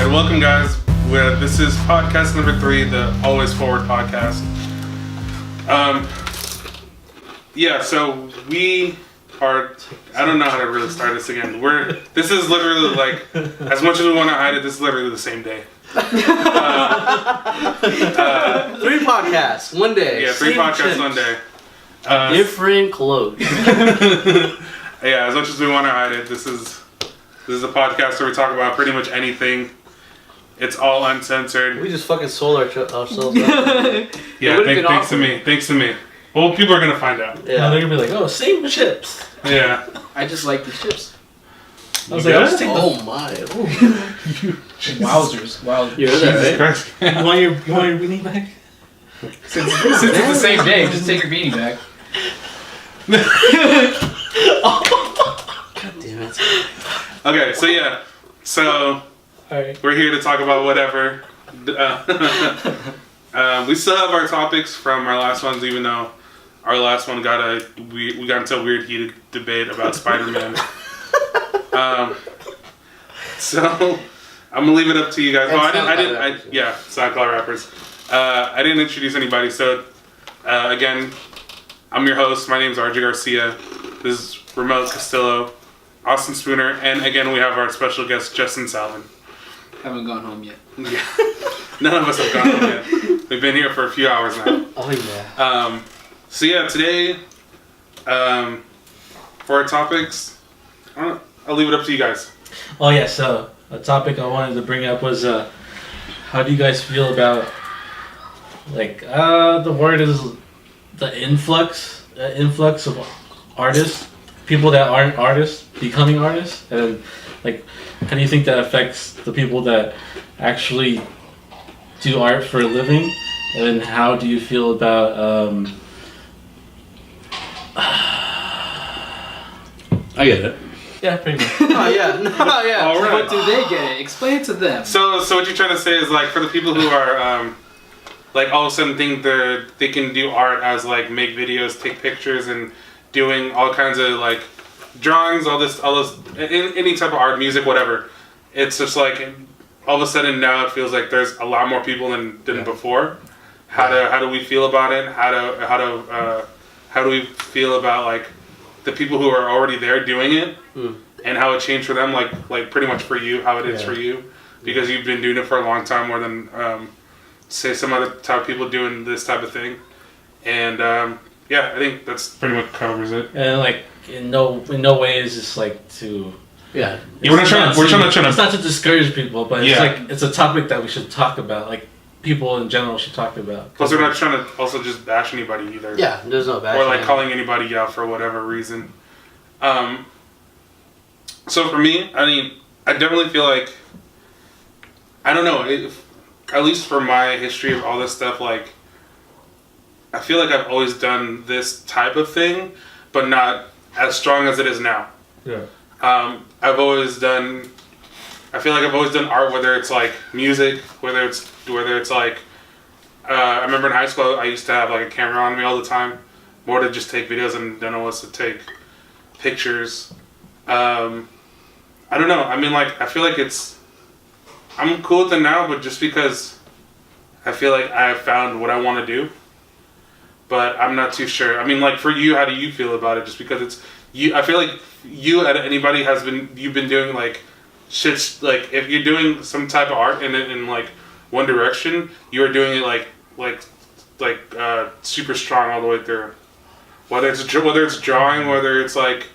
Alright, welcome guys. This is podcast number 3, the Always Forward podcast. So we are, I don't know how to really start this again. This is literally like, as much as we want to hide it, this is literally the same day. 3 podcasts, one day. Yeah, 3 podcasts chips. one day. Different clothes. Yeah, as much as we want to hide it, this is a podcast where we talk about pretty much anything. It's all uncensored. We just fucking sold ourselves up. Yeah, thanks to me. Thanks to me. Well, people are gonna find out. Yeah, they're gonna be like, "Oh, same chips." Yeah. I just like these chips. I was like, "I'll just take oh my! Wowzers! Wow. You're there, right? You want your weenie back? Since it's the same day, just take your beanie back. God damn it! Okay, so Alright. we're here to talk about whatever. We still have our topics from our last ones, even though our last one we got into a weird heated debate about Spider-Man. So I'm gonna leave it up to you guys. And SoundCloud rappers. I didn't introduce anybody, so again, I'm your host. My name's RJ Garcia. This is Remote Castillo, Austin Spooner, and again we have our special guest Justin Salvin. Haven't gone home yet. Yeah, none of us have gone home yet. We've been here for a few hours now. Oh yeah. Today, for our topics, I'll leave it up to you guys. Oh yeah. So a topic I wanted to bring up was, how do you guys feel about, like, the word is the influx of artists, people that aren't artists becoming artists, and like, how do you think that affects the people that actually do art for a living? And then how do you feel about I get it. yeah, pretty much. Oh yeah. No, yeah. All right. But do they get it? Explain it to them. So what you're trying to say is, like, for the people who are like all of a sudden think they can do art as like make videos, take pictures, and doing all kinds of like drawings, all this any type of art, music, whatever. It's just like all of a sudden now it feels like there's a lot more people than before. How do we feel about it? How do we feel about like the people who are already there doing it, and how it changed for them, like pretty much for you, how it is for you, because you've been doing it for a long time, more than say some other type of people doing this type of thing, and I think that's pretty much covers it. And like in no way is this like to Yeah. We're not trying to. It's not to discourage people, but it's Yeah. like it's a topic that we should talk about. Like people in general should talk about. Plus, we're not trying to also just bash anybody either. Yeah. There's no bad. Or like calling anybody out for whatever reason. So for me, I mean, I definitely feel like, I don't know, at least for my history of all this stuff, like, I feel like I've always done this type of thing, but not as strong as it is now. Yeah. I feel like I've always done art, whether it's like music, whether it's like, I remember in high school I used to have like a camera on me all the time, more to just take videos and don't know what to take pictures. I don't know. I mean, like, I feel like I'm cool with it now, but just because I feel like I have found what I want to do, but I'm not too sure. I mean, like, for you, how do you feel about it? Just because it's you, I feel like you've been doing like shit, like if you're doing some type of art in like one direction, you're doing it like super strong all the way through. Whether it's drawing, whether it's like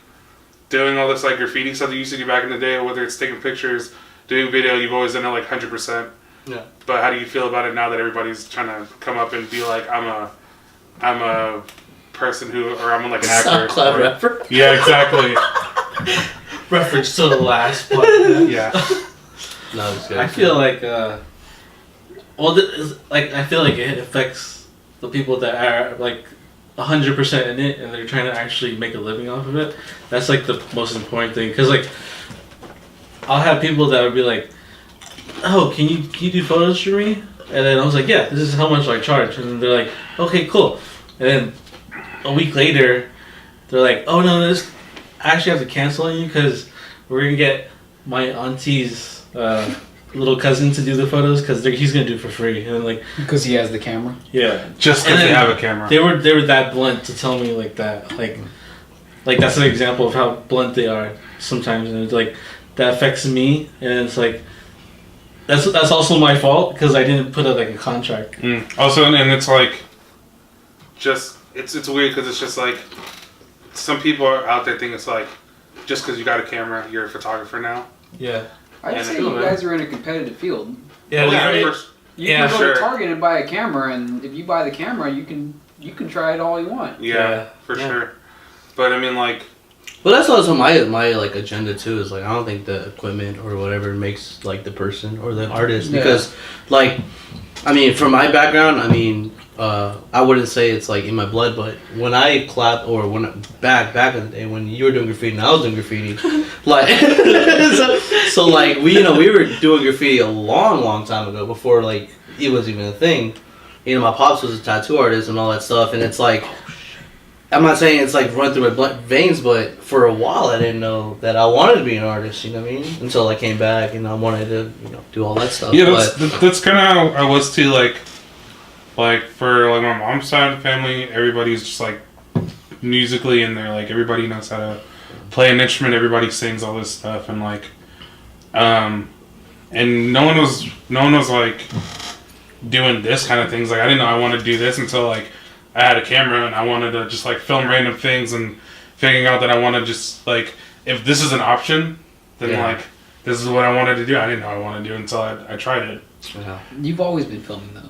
doing all this like graffiti stuff you used to do back in the day, or whether it's taking pictures, doing video, you've always done it like 100%. Yeah. But how do you feel about it now that everybody's trying to come up and be like, I'm a person or I'm like an actor. SoundCloud rapper. Yeah, exactly. Reference to the last podcast. Yeah. No, it's good. I feel like I feel like it affects the people that are like 100% in it and they're trying to actually make a living off of it. That's like the most important thing, because like I'll have people that would be like, oh, can you do photos for me? And then I was like, yeah, this is how much I charge. And then they're like, okay, cool. And then a week later they're like, oh no, I actually have to cancel on you because we're gonna get my auntie's little cousin to do the photos because he's gonna do it for free, and like Because he has the camera. yeah, Just And because they then have a camera. they were that blunt to tell me like that, like that's an example of how blunt they are sometimes, and it's like that affects me, and it's like that's also my fault because I didn't put like a contract. Also, and it's like, just it's weird because it's just like, some people are out there think it's like, just because you got a camera, you're a photographer now. Yeah, I'd And say it's you cool, guys are in a competitive field. yeah, Well, yeah. first- You Yeah, can go sure. to Target and buy a camera, and if you buy the camera, you can try it all you want. yeah, for Yeah. sure. But I mean, like, But that's also my like agenda too. Is like I don't think the equipment or whatever makes like the person or the artist Yeah. because like I mean from my background I mean I wouldn't say it's like in my blood, but when I clapped or when back in the day when you were doing graffiti and I was doing graffiti, like so like we were doing graffiti a long time ago before like it was even a thing. You know, my pops was a tattoo artist and all that stuff, and it's like. I'm not saying it's like run through my veins, but for a while I didn't know that I wanted to be an artist. You know what I mean? Until I came back and I wanted to, do all that stuff. yeah, but, that's kind of how I was too. Like for like my mom's side of the family, everybody's just like musically in there. Like everybody knows how to play an instrument. Everybody sings all this stuff, and like, and no one was like doing this kind of things. Like I didn't know I wanted to do this until like. I had a camera and I wanted to just like film random things and figuring out that I want to just like, if this is an option, then Yeah. like, this is what I wanted to do. I didn't know I wanted to do until I tried it. yeah. You've always been filming though.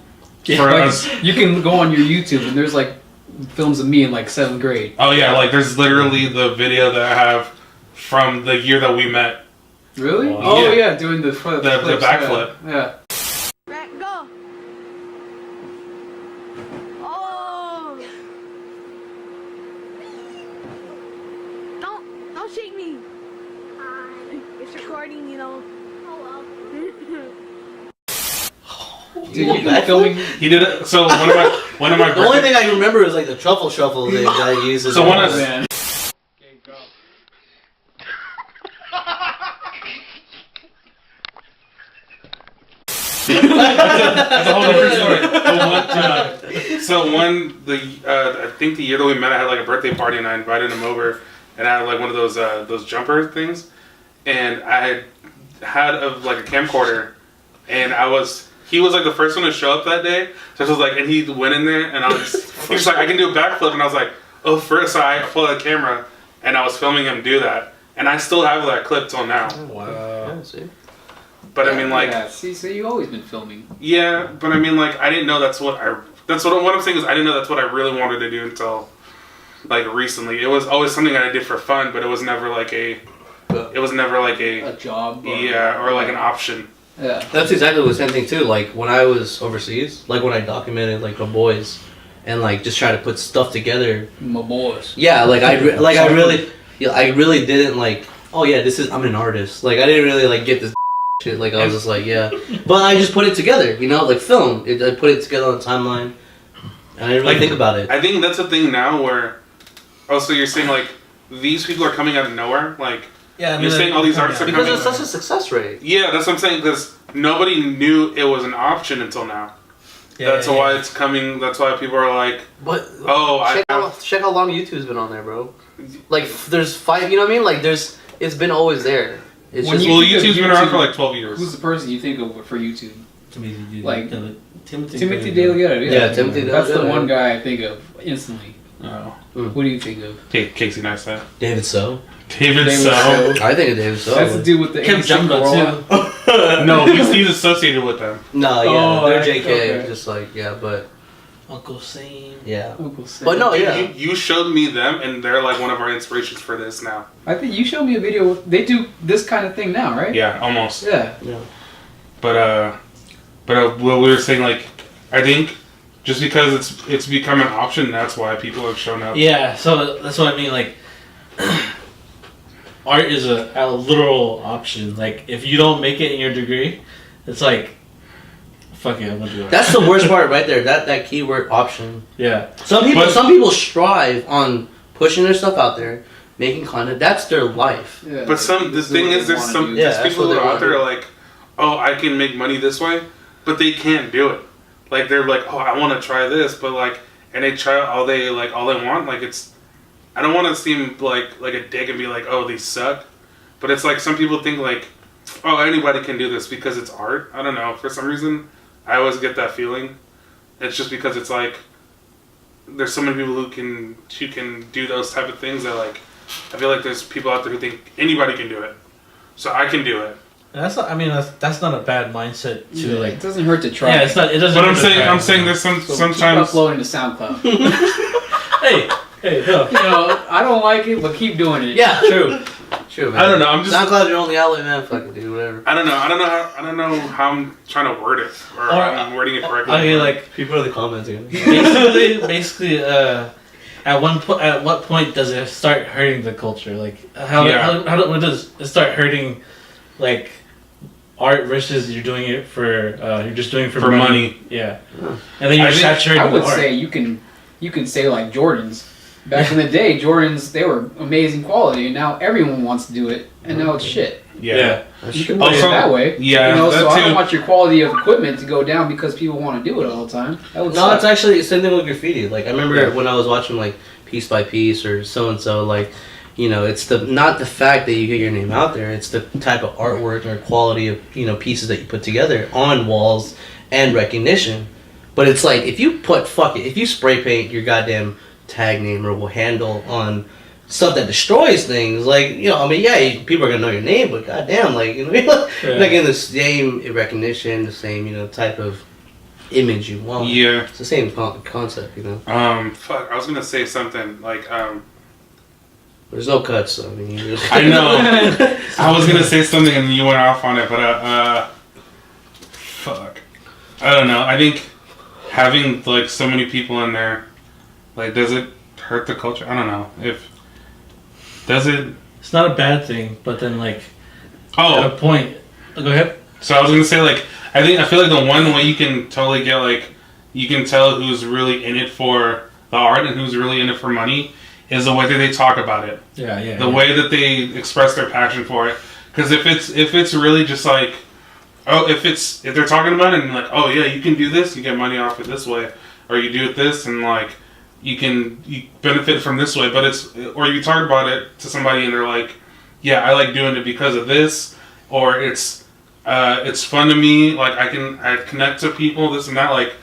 For Like, us, you can go on your YouTube and there's like films of me in like 7th grade. oh yeah, like there's literally the video that I have from the year that we met. Really? Wow. Oh Yeah. yeah, doing the flips, backflip. Yeah. Back, go. Oh. Don't shake me. It's recording, you know. Oh well. Dude, you've been filming. He did it. So one of my The only thing I can remember is like the truffle shuffle that I used. So one of- Oh, man. That's a whole different story. I think the year that we met, I had like a birthday party and I invited him over, and I had like one of those jumper things, and I had like a camcorder, and he was like the first one to show up that day, so I was like, and he went in there, and he was like, I can do a backflip, and I was like, oh, first, so I pulled out the camera, and I was filming him do that, and I still have that clip till now. Wow. Yeah, see? But I mean, like, Yeah, see, so you've always been filming. yeah, but I mean, like, I didn't know what I'm saying is I didn't know that's what I really wanted to do until, like, recently. It was always something I did for fun, but it was never like a job. Or, yeah, or like an option. Yeah. That's exactly the same thing too. Like when I was overseas, like when I documented like the boys, and like just try to put stuff together. My boys. Yeah, like I really didn't like. Oh yeah, I'm an artist. Like I didn't really like get this shit. Like I was just like yeah, but I just put it together. Like film. I put it together on the timeline, and I didn't really Like, think about it. I think that's the thing now where, also you're saying like these people are coming out of nowhere. Like Yeah, you're saying all these artists are Because coming. it's such a success rate. Yeah, that's what I'm saying. Because nobody knew it was an option until now. That's why it's coming. That's why people are like, But oh, check how long YouTube's been on there, bro. Like there's 5. You know what I mean? Like it's been always there. It's When just you- well, think of YouTube's been around YouTube, for like 12 years. Who's the person you think of for YouTube? Like, Timothy De La Ghetto. Yeah, Timothy De La That's the Ghetto, one yeah. guy I think of instantly. Oh, What do you think of? Casey Neistat. David So. David David So. So. I think of David So. That's the dude with the Kim instant Jumbo Corolla. too. No, he's associated with them. No, yeah, Oh, they're okay, JK. okay. Just like yeah, Uncle Sam. yeah. Uncle Sam. But no, Dude, yeah. you showed me them, and they're like one of our inspirations for this now. I think you showed me a video. They do this kind of thing now, right? Yeah, almost. Yeah. But what we were saying, like, I think just because it's become an option, that's why people have shown up. Yeah, so that's what I mean. Like, art is a literal option. Like, if you don't make it in your degree, it's like, fuck it, I'm gonna do it. That's the worst part right there. That keyword option. Yeah. Some But- people strive on pushing their stuff out there, making content. That's their life. Yeah. But the This thing what is, they there's wanna some do. Yeah, there's that's people what who they are out want. there like, oh, I can make money this way, but they can't do it. Like they're like, oh, I want to try this, but like, and they try all they want. Like it's, I don't want to seem like a dick and be like, oh, they suck, but it's like some people think like, oh, anybody can do this because it's art. I don't know. For some reason, I always get that feeling. It's just because it's like there's so many people who can do those type of things that like I feel like there's people out there who think anybody can do it, so I can do it. That's not. I mean, that's not a bad mindset to Yeah, like. it doesn't hurt to try. Yeah, it's not. It doesn't. But hurt to try. I'm saying there's So keep sometimes. uploading to SoundCloud. Hey, no. You know, I don't like it, but keep doing it. Yeah, true. True, man. I don't know. I'm just. SoundCloud's your only outlet, man. Fucking do whatever. I don't know how I'm trying to word it or how I'm wording it correctly. I mean, like People are the commenting. basically, at what point does it start hurting the culture? Like how when does it start hurting, like art versus you're doing it for you're just doing it for money. Yeah, and then you're I think- saturating I would art. say you can say like Jordans. Back in the day, Jordans, they were amazing quality, and now everyone wants to do it, and now it's shit. Yeah. You can put it Also- that way. yeah, You know, that so I too. don't want your quality of equipment to go down because people want to do it all the time. That would No, suck. it's actually the same thing with graffiti. Like I remember Yeah. when I was watching like Piece by Piece or so and so. Like, you know, it's not the fact that you get your name out there. It's the type of artwork or quality of pieces that you put together on walls and recognition. But it's like if you spray paint your goddamn tag name or handle on stuff that destroys things, like I mean, yeah, people are gonna know your name, but goddamn, like you're not getting the same recognition, the same type of image you want. Yeah. It's the same concept, Fuck. I was gonna say something like There's no cuts, so I mean. I know. I was gonna say something and you went off on it, but fuck. I don't know. I think having like so many people in there, like, does it hurt the culture? I don't know. Does it? It's not a bad thing, but then like at Oh, a point. Go ahead. so I was gonna say like I feel like the one way you can totally get like you can tell who's really in it for the art and who's really in it for money is the way that they talk about it. Yeah. The way that they express their passion for it. Because if it's really just like, oh, if they're talking about it and like, oh yeah, you can do this, you get money off it this way, or you do it this and like you benefit from this way. But or you talk about it to somebody and they're like, yeah, I like doing it because of this, or it's fun to me. Like I connect to people, this and that. Like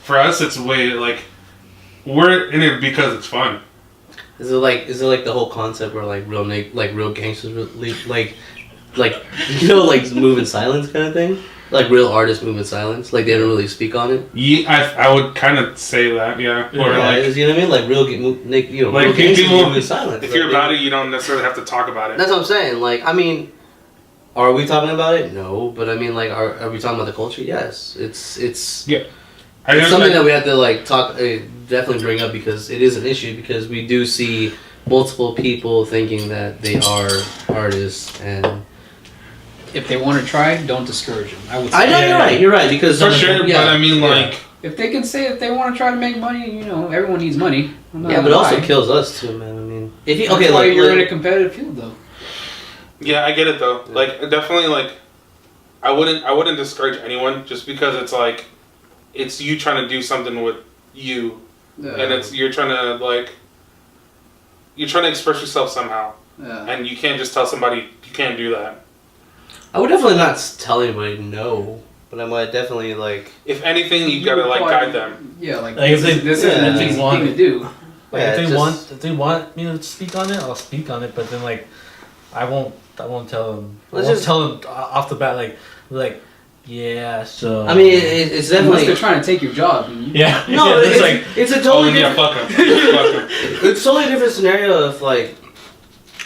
for us, it's way like we're in it because it's fun. Is it like the whole concept where like real gangsters like move in silence kind of thing? Like real artists move in silence, like they don't really speak on it. Yeah, I would kind of say that, yeah. Or like, you know what I mean? Like real like gangsters people move in silence. if you're about it, you don't necessarily have to talk about it. That's what I'm saying. Like, I mean, are we talking about it? No, but I mean, like, are we talking about the culture? Yes. It's something that we have to like talk, definitely bring up because it is an issue because we do see multiple people thinking that they are artists and. If they want to try, don't discourage them. I would say. I know you're right because for sure, but I mean, like, If they can say if they want to try to make money, everyone needs money. I'm not yeah, but it gonna also lie. kills us too, man. I mean, if you That's why you're in a competitive field, though. yeah, I get it though. Like, definitely, like, I wouldn't discourage anyone just because it's like, it's you trying to do something with you, and you're trying to express yourself somehow, and you can't just tell somebody you can't do that. I would definitely not tell anybody no, but I might definitely like. If anything, you gotta like guide them. Yeah, like If they- this yeah, isn't an if they easy want thing it. to do. Like Yeah, if they want me to speak on it, I'll speak on it. But then like, I won't tell them. Tell them off the bat like yeah. So I mean, it's Unless definitely. they're trying to take your job. yeah. No, it's like it's a Oh totally yeah, different. fuck them. It's totally different scenario if like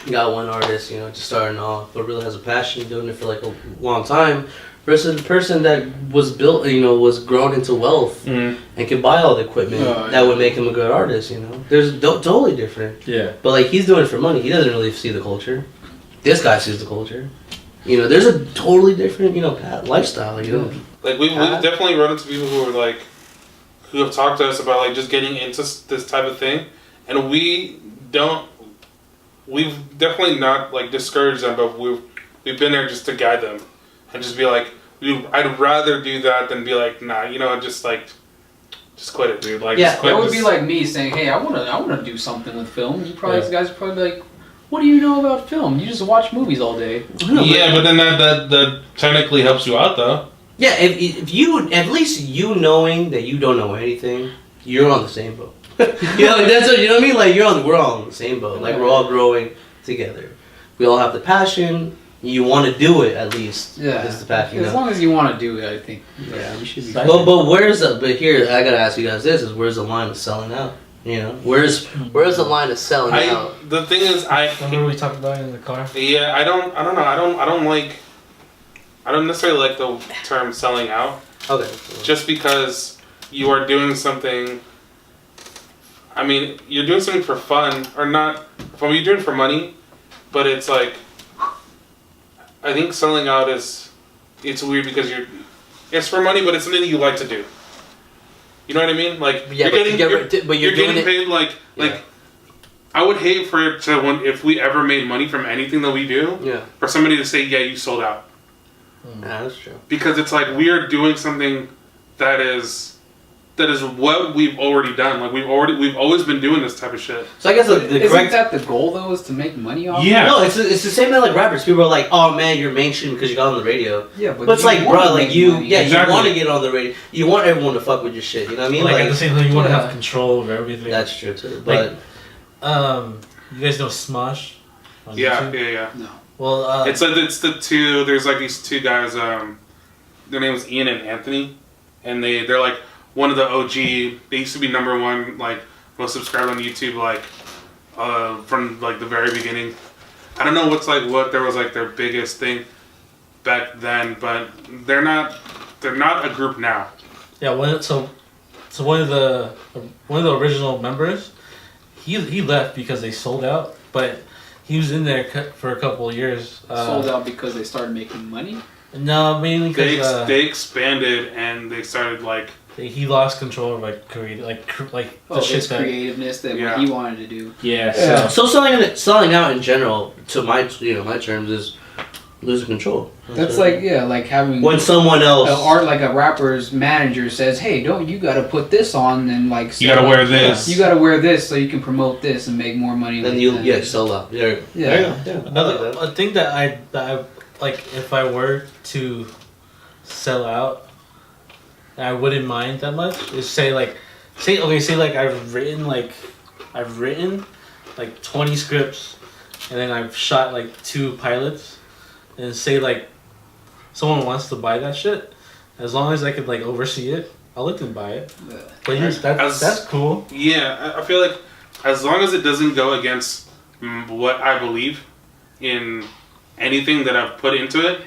you got one artist, just starting off, but really has a passion doing it for like a long time, versus the person that was built, was grown into wealth Mhm. and can buy all the equipment that would make him a good artist. There's totally different. yeah. But like he's doing it for money. He doesn't really see the culture. This guy sees the culture. There's a totally different lifestyle. Like we've definitely run into people who are like, who have talked to us about like just getting into this type of thing, and we've definitely not like discouraged them, but we've been there just to guide them, and just be like, I'd rather do that than be like, nah, you know, just quit it, dude. Like, Yeah, just quit That would this. be like me saying, "Hey, I wanna do something with film." You probably Yeah. guys are probably like, "What do you know about film? You just watch movies all day." Yeah, but then that technically helps you out though. Yeah, if you, at least you knowing that you don't know anything, you're on the same boat. You know, like that's what, you know what I mean? Like we're all on the same boat. Like we're all growing together. We all have the passion. You want to do it at least. Yeah, It's the passion. You as know? long as you want to do it, I think. Yeah. you should be. So- But here I gotta ask you guys this: is where's the line of selling out? You know, where's the line of selling out? The thing is, Remember we talked about it in the car? yeah, I don't know. I don't necessarily like the term selling out. Okay. Just because you are doing something. I mean, you're doing something for fun or not. Well, you're doing it for money, but it's like. I think selling out it's weird because it's for money, but it's something that you like to do. You know what I mean? Like Yeah, but you're doing getting it. paid like. I would hate for it to if we ever made money from anything that we do, Yeah. for somebody to say, "Yeah, you sold out," Yeah, that's true. because it's like we are doing something that is what we've already done. Like we've always been doing this type of shit. So I guess the Isn't correct. that the goal though? Is to make money off? Yeah. No, it's the same thing like rappers. People are like, "Oh man, you're mainstream because you got on the radio." Yeah, But it's you like, wanna bro, like make you, money. yeah, Exactly. you want to get on the radio. You want everyone to fuck with your shit. You know what I mean? Like, at the same time, you want to Yeah. have control over everything. That's true too. But You guys know Smosh? On Yeah, YouTube? yeah. No. Well, It's like it's the two. There's like these two guys. Their names Ian and Anthony, and they're like one of the OG. They used to be number one, like most subscribed on YouTube, like from like the very beginning. I don't know what there was like their biggest thing back then, but they're not a group now. yeah. So one of the original members, he left because they sold out, but he was in there for a couple of years. Sold out because they started making money. No, mainly because They expanded and they started like he lost control of like creative, like the Oh, shit his that. creativeness that Yeah. what he wanted to do. Yeah. Yeah. So so selling out in general, to my my terms, is losing control. That's what- like having when someone else. like a rapper's manager says, "Hey, don't you got to put this on and like you gotta sell wear it. this. You got to wear this so you can promote this and make more money." then like you that." sell out. Yeah. Yeah. Yeah. another a thing that I like, if I were to sell out, I wouldn't mind that much. Is say like I've written like 20 scripts, and then I've shot like 2 pilots, and say like someone wants to buy that shit, as long as I could like oversee it, I'll let them buy it. But that's cool. Yeah, I feel like as long as it doesn't go against what I believe in anything that I've put into it,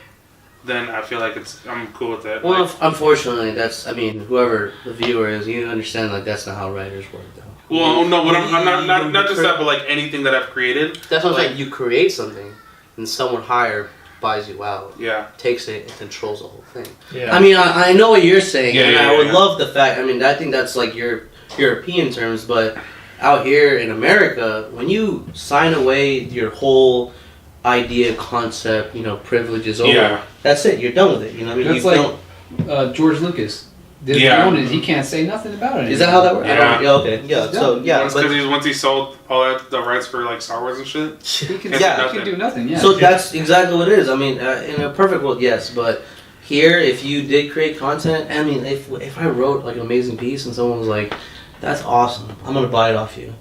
then I feel like I'm cool with it. Well, Like, unfortunately, whoever the viewer is, you understand like that's not how writers work, though. well, no, but I'm not just that, but like anything that I've created. That's what I'm Like- saying. You create something, and someone higher buys you out, Yeah, takes it, and controls the whole thing. Yeah. I mean, I know what you're saying, Yeah, and yeah, I would yeah. love the fact. I mean, I think that's like your European terms, but out here in America, when you sign away your whole idea, concept, privileges over, yeah. that's it. You're done with it. You know what I mean? That's You like don't. George Lucas. Disney Yeah. owned it. He can't say nothing about it. Is that how that works? Yeah. Okay. Yeah. So yeah. Once he sold all the rights for like Star Wars and shit. He can, Yeah. he can do nothing. Yeah. So that's exactly what it is. I mean, in a perfect world, yes, but here, if you did create content, I mean, if I wrote like an amazing piece and someone was like, "That's awesome, I'm gonna buy it off you,"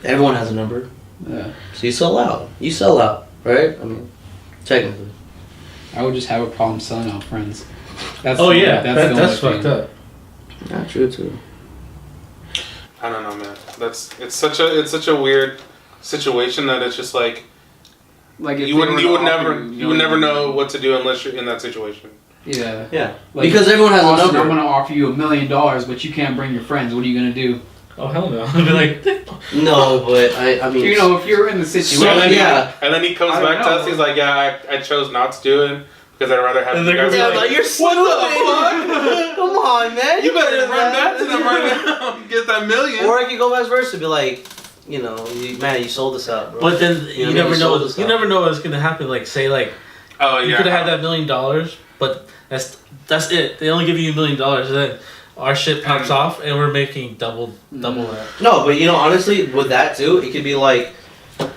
everyone has a number, yeah. so you sell out. You sell out, right? I mean, technically. I would just have a problem selling out friends. That's Oh the- yeah, the that's only fucked thing. up. Not true too. I don't know, man. It's such a weird situation that it's just like Like if you they would were to offer never know what to do unless you're in that situation. Yeah. Yeah, Like, because everyone has a Austin, I'm number. gonna offer you $1 million, but you can't bring your friends. What are you gonna do? Oh hell no! I'd be like, No, but I mean, If you're in the situation, And then yeah. and then he comes I don't back to know. us. He's like, "Yeah, I chose not to do it because I'd rather have And you they're guys." gonna Yeah, be like, you're stupid. Come on, man. You better did run that. back to them right now and get that million. Or I could go vice versa, be like, man, you sold us out, bro. but then You you know, never you know. sold us You out. never know what's gonna happen. Like say like Oh you yeah. could have had that $1 million, but but that's it. They only give you $1 million, and then our shit pops off, and we're making double that. No, but honestly, with that too, it could be like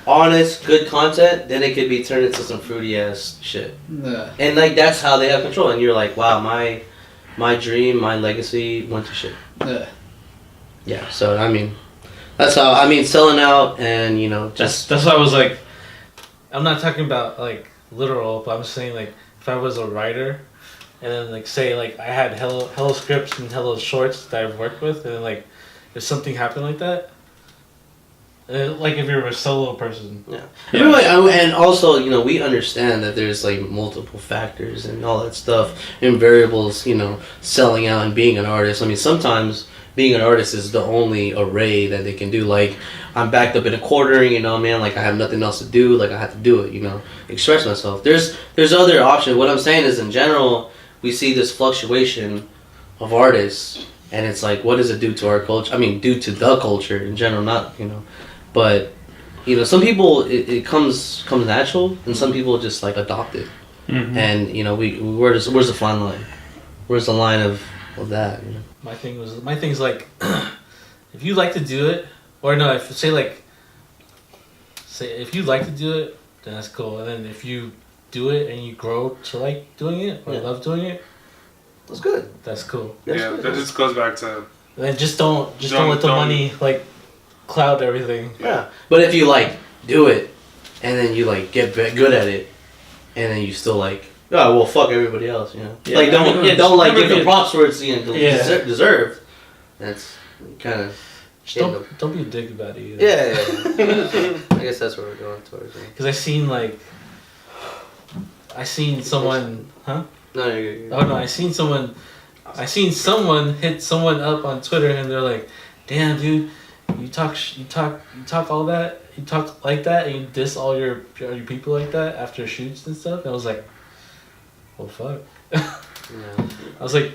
honest, good content. Then it could be turned into some fruity ass shit. Yeah. And like that's how they have control. And you're like, wow, my dream, my legacy went to shit. Yeah. Yeah. So I mean, that's how selling out and just That's why I was like, I'm not talking about like literal, but I'm saying like if I was a writer, and then like say like I had hello scripts and hello shorts that I've worked with, and then like if something happened like that, like if you're a solo person. yeah. I mean, like, and also we understand that there's like multiple factors and all that stuff and variables. Selling out and being an artist. I mean, sometimes being an artist is the only array that they can do. Like, I'm backed up in a quartering, man. Like, I have nothing else to do. Like, I have to do it, express myself. There's other options. What I'm saying is, in general, we see this fluctuation of artists, and it's like, what does it do to our culture? I mean, due to the culture in general, not, But, some people, it comes natural, and some people just, like, adopt it. Mm-hmm. And, where's the fine line? Where's the line of that, My thing's like, if you like to do it, or no, if if you like to do it, then that's cool. And then if you do it and you grow to like doing it or Yeah. love doing it, That's good. that's cool. That's Yeah, good. that just goes back to And then just don't let the Don't- money like cloud everything. Yeah. But if you like do it, and then you like get good at it, and then you still like, oh well, fuck everybody else, Yeah, like I mean, don't like never give the get- props where it's Yeah. deserved. That's kind of Don't be a dick about it either. yeah. I guess that's where we're going towards. Because I seen someone, huh? No, you're Oh no, I seen someone hit someone up on Twitter and they're like, "Damn, dude, you talk all that, you talk like that, and you diss all your people like that after shoots and stuff." And I was like, "Well, fuck." Yeah. I was like,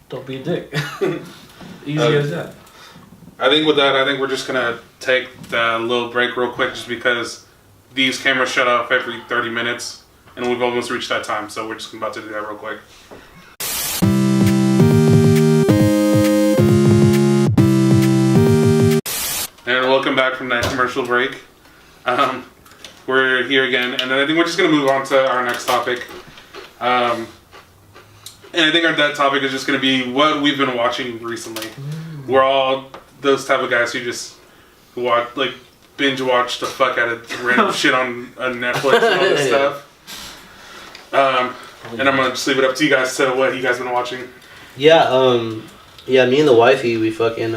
"Don't be a dick." Easy as that. I think with that, we're just gonna take the little break real quick, just because these cameras shut off every 30 minutes, and we've almost reached that time, so we're just about to do that real quick. And welcome back from that commercial break. We're here again, and then I think we're just gonna move on to our next topic. And I think that topic is just gonna be what we've been watching recently. We're all those type of guys who just watch, like, binge watch the fuck out of random shit on Netflix and all this stuff. And I'm gonna just leave it up to you guys to what you guys been watching. Yeah. Yeah. Me and the wifey, we fucking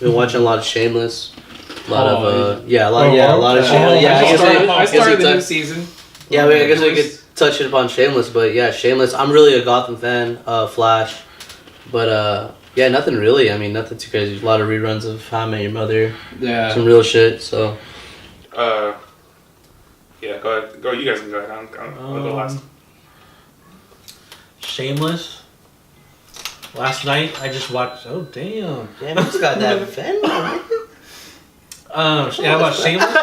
been watching a lot of Shameless. A lot of a lot of Shameless. Yeah, I started the new touch- season. Yeah, I guess we could touch it upon Shameless, but yeah, Shameless. I'm really a Gotham fan. Flash, but yeah, nothing really. I mean, nothing too crazy. A lot of reruns of How I Met Your Mother. Yeah. Some real shit. So Yeah, go ahead. Go. You guys can go ahead. I'll go last. Shameless. Last night I just watched. Oh damn. damn, it's got that fan. Yeah, I watched Shameless.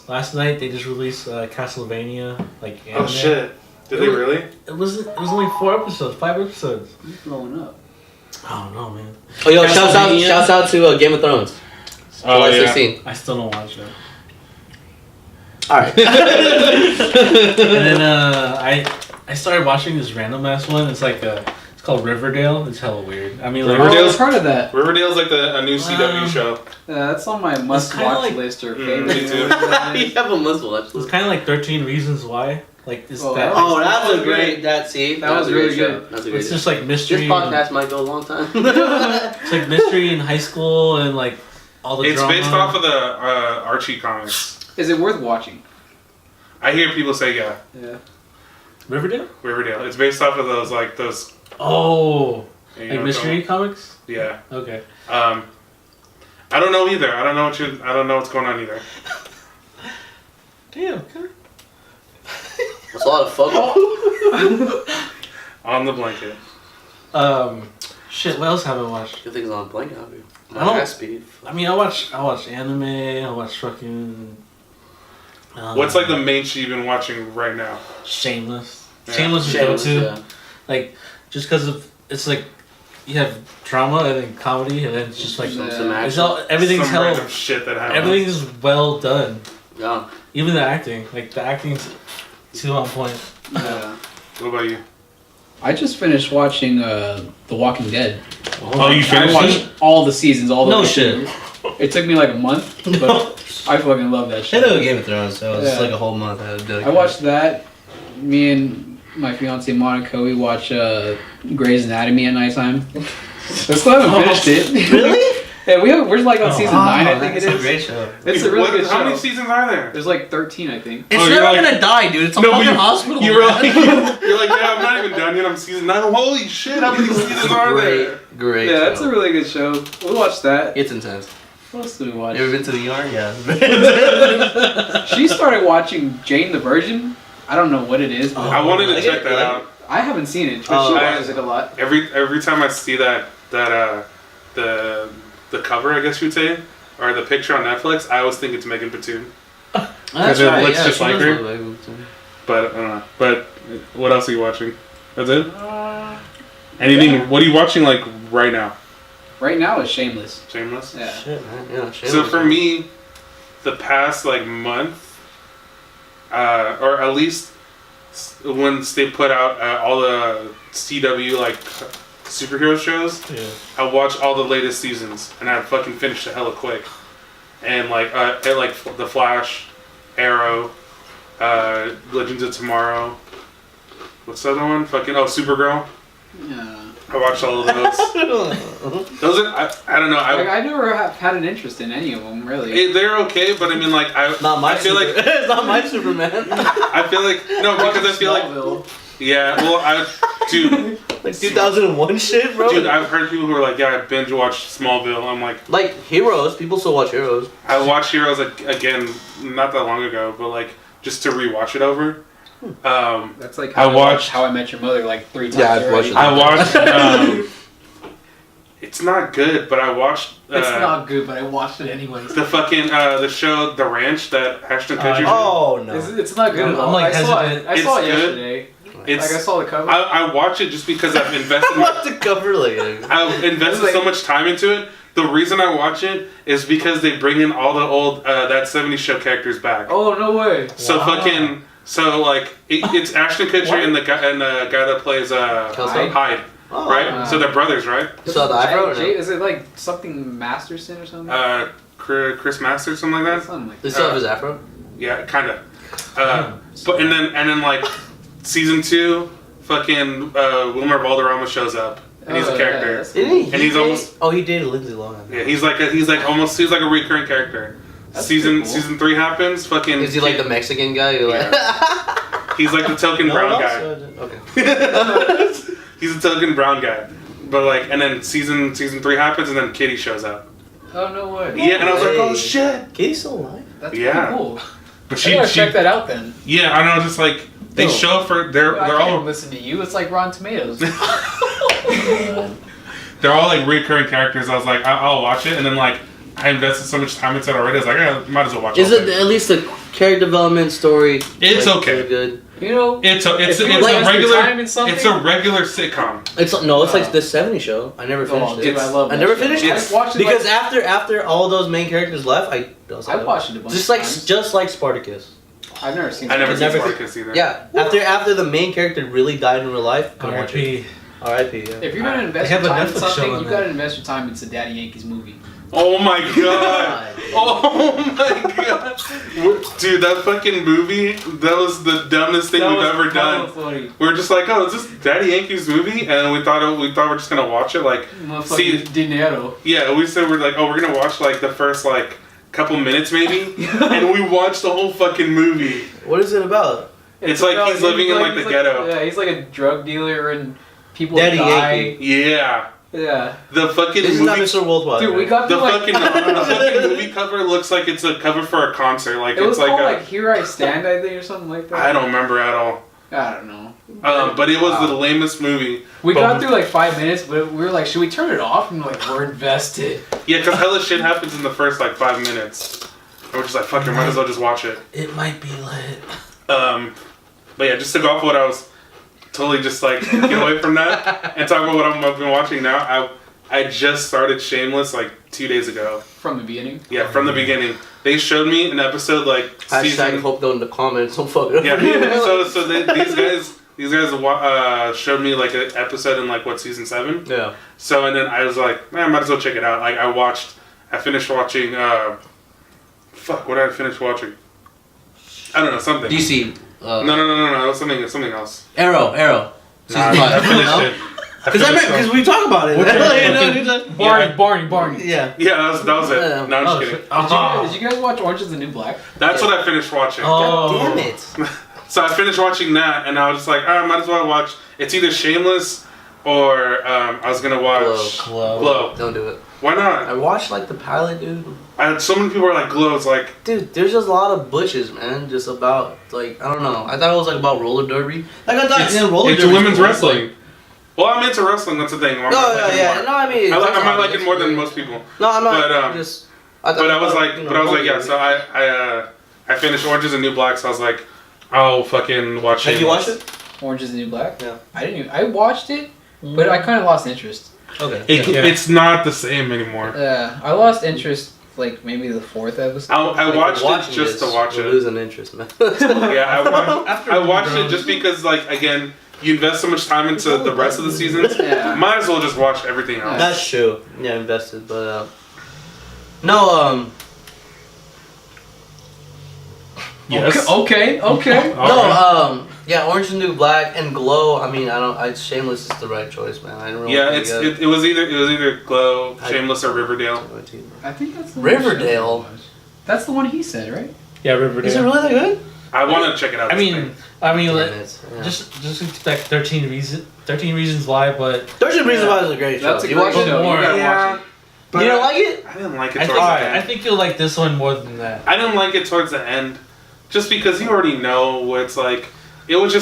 Last night they just released Castlevania, like anime. Oh shit! Did they really? It was only 5 episodes. He's blowing up. I don't know, man. Oh yo, Castlevania. shouts out to Game of Thrones. Oh July yeah. 16. I still don't watch it. All right. And then I started watching this random ass one. It's like it's called Riverdale. It's hella weird. I mean, like Riverdale's- I've heard of that. Riverdale's like a new CW Um, show. That's on my must-watch kinda like- list or Mm, favorite. me too. You have a must watch. it's kind of like 13 Reasons Why. Like this. Oh, that, Oh, that's a great. That was really show. good. That's a great. it's show. just like mystery. This podcast might go a long time. It's like mystery in high school and like all the It's drama. based off of the Archie comics. Is it worth watching? I hear people say yeah, Yeah. Riverdale. Riverdale. It's based off of those Oh, you like know, mystery comics. Yeah. Okay. I don't know either. I don't know what's going on either. Damn. Okay. That's a lot of fuck. On the blanket. Shit. What else have I watched? Good things on blanket, have you? I don't- My speed. I mean, I watch anime. I watch fucking. What's like the main shit you've been watching right now? Shameless. Yeah. Shameless is Shameless, go-to. yeah. Like, just because of it's like you have drama and then comedy and then it's just like Some it's action. all everything's Some hell. random shit that happens. Everything's well done. Yeah. Even the acting, like the acting's too on point. Yeah. What about you? I just finished watching The Walking Dead. Oh, you I finished watched it? all the seasons, all the No way shit. through. It took me like a month, but I fucking love that I shit. know Game of Thrones, so it's Yeah. like a whole month. I had to do it. I watched that. Me and my fiance Monica, we watch Grey's Anatomy at nighttime. I still haven't finished it. Really? Yeah, we're like on season 9, I think it It's a is. great show. It's a really What- good How many show. seasons are there? There's like 13, I think. It's Oh, you're never like- gonna die, dude. It's a No, fucking you- hospital. You were man. like, you're like, yeah, I'm not even done yet. I'm season 9. Holy shit, how many seasons are there? Great. Yeah, that's show. a really good show. We'll watch that. It's intense. What else do we watch? You ever been to the ER? Yeah. She started watching Jane the Virgin. I don't know what it is, but I wanted to I check get that it, like- out. I haven't seen it, but Oh, she I- watches it a lot. Every time I see the cover, I guess you'd say, or the picture on Netflix, I always think it's Megan Batoon. That's it right. looks Yeah, just she like does her. look like her. But I don't know. But what else are you watching? That's it. Anything? What are you watching like right now? Right now it's Shameless. Shameless. Yeah. Shit, man. Yeah. So for me, the past like month, or at least once they put out all the CW like superhero shows, Yeah. I watched all the latest seasons and I fucking finished it hella quick. And like The Flash, Arrow, Legends of Tomorrow. What's the other one? Fucking Supergirl. Yeah. I watched all of those. Those are I don't know. Like, I never have had an interest in any of them, really. They're okay, but I mean like Not my I feel like it's not my Superman. I feel like no because I feel like Smallville. yeah. Well, dude, Like 2001 shit, bro. dude, I've heard people who are like, yeah, I binge watched Smallville. I'm like, Like Heroes, people still watch Heroes. I watched Heroes again not that long ago, but like just to rewatch it over. That's like I how watched- How I Met Your Mother like 3 times. Yeah, I've already. watched it. I watched. It's not good, but I watched. It's not good, but I watched it anyways. the fucking the show The Ranch that Ashton Kutcher. did. Oh no. It's not good I'm at all. like I saw it. hesitant. I saw it It's good. yesterday. It's Like I saw the cover. I watch it just because I've invested. What the cover later? I've invested so much time into it. The reason I watch it is because they bring in all the old that '70s show characters back. Oh no way! So Wow. fucking like it's Ashton Kutcher and the guy that plays Kelso? Hyde, Oh, right? So they're brothers, right? You saw the eyebrow or no? Is it like something Masterson or something? Chris Masters, something like that. Something like They that. still have his afro? Yeah, kind of. But and then like season 2, fucking Wilmer Valderrama shows up and he's a Oh, character. yeah, that's Didn't cool. he? And he's almost- Oh, he dated Lindsay Lohan. Yeah, he's like a recurring character. That's season pretty cool. season 3 happens. Fucking Is he like the Mexican guy? Who like? he's like the token No brown one guy. else? Okay. He's a token brown guy. But like, and then season 3 happens, and then Kitty shows up. Oh no way! Yeah, and I was like, oh way. shit. Kitty's still alive. That's Yeah. pretty cool. But I gotta check that out then. Yeah, I know. Just like they No. show for they're I can't all listen to you. It's like Rotten Tomatoes. they're all like recurring characters. I was like, I'll watch it, and then like I invested so much time into it already. I was like, I might as well watch Is all it of at least the character development story? It's like, okay. pretty good. You know, It's a if you it's invest a your regular time in something- it's a regular sitcom. It's like the '70s show. I never finished Oh, it. dude, I love. I that never show. finished it. I watched it Because like, after all those main characters left, I was I like, watched it a bunch just of like times. just like Spartacus. I've never seen. I never it. seen never- Spartacus either. Yeah, after the main character really died in real life, couldn't watch it. R.I.P. R.I.P. Yeah. If you're gonna invest They your have a time in Netflix show something, on you that. gotta invest your time into Daddy Yankees movie. Oh my god. Oh my god. Dude, that fucking movie, that was the dumbest thing we've ever done. Funny. We were just like, oh, is this Daddy Yankees movie? And we thought we're just gonna watch it. Like, See- Motherfucking dinero. yeah, we said we're like, oh, we're gonna watch like the first like couple minutes maybe, and we watched the whole fucking movie. What is it about? It's like he's living in like the ghetto. Yeah, he's like a drug dealer and people Daddy die. Yankee. Yeah, Yeah. the fucking This is not movie. Mr. Worldwide. Dude, we right? got The to like. fucking movie cover looks like it's a cover for a concert. Like It was it's like called a, like Here I Stand, I think, or something like that. I don't remember at all. I don't know. But it was the lamest movie. We But- got through like 5 minutes, but we were like, should we turn it off? And we're like, we're invested. Yeah, because hella shit happens in the first like 5 minutes. we're just like, fuck it, might as well just watch it. It might be lit. But yeah, just to go off what I was totally just like get away from that and talk about what I've been watching now. I just started Shameless like 2 days ago. From the beginning. Yeah, from the beginning. They showed me an episode like Hashtag hope though in the comments. Don't fuck it up. Yeah. These guys showed me like an episode in like what season 7. Yeah. So and then I was like, man, I might as well check it out. Like I finished watching. Fuck, what did I finish watching? I don't know, something. DC. No, something else. Arrow. Nah, Season I 5. finished it. Because we talk about it. Barney. Yeah. Yeah, that was it. Yeah. No, I'm just kidding. Did you guys watch Orange is the New Black? That's what I finished watching. Oh. Damn it. So I finished watching that, and I was just like, I might as well watch. It's either Shameless or I was gonna watch Glow. Don't do it. Why I not? watched like the pilot, dude. So many people are like, Glow. It's like, Dude, there's just a lot of butches, man. Just about like I don't know. I thought it was like about roller derby. Like I thought roller it's derby. women's wrestling. Well, I'm into wrestling. That's the thing. No, yeah. No, I mean. I might like it more than most people. No, I'm not. But, just. But I was like, yeah. So I finished Orange is the New Black. So I was like, I'll fucking watch it. Have you watched it? Orange is the New Black? Yeah. I watched it, but I kind of lost interest. Okay. It's not the same anymore. I lost interest like maybe the 4th episode. I watched it just to watch We're it. losing interest, man. Yeah, I watched it just because, like, again, you invest so much time into the rest of the seasons. Yeah. Might as well just watch everything else. That's true. Yeah, invested, but no. Yes. Okay. No. Yeah, Orange is the New Black and Glow. I mean, Shameless is the right choice, man. I don't really. Yeah, it was either Glow, Shameless, or Riverdale. I think that's the Riverdale? one. That's the one he said, right? Yeah, Riverdale. Is it really that good? I want to check it out. I mean, like, Yeah. just expect 13 Reasons Why, but 13 Reasons Why is a great show. That's a You great watch show. it? You gotta yeah, watch it. but You don't like it? I didn't like it I towards think, the end. I think you'll like this one more than that. I didn't like it towards the end, just because you already know what it's like. It was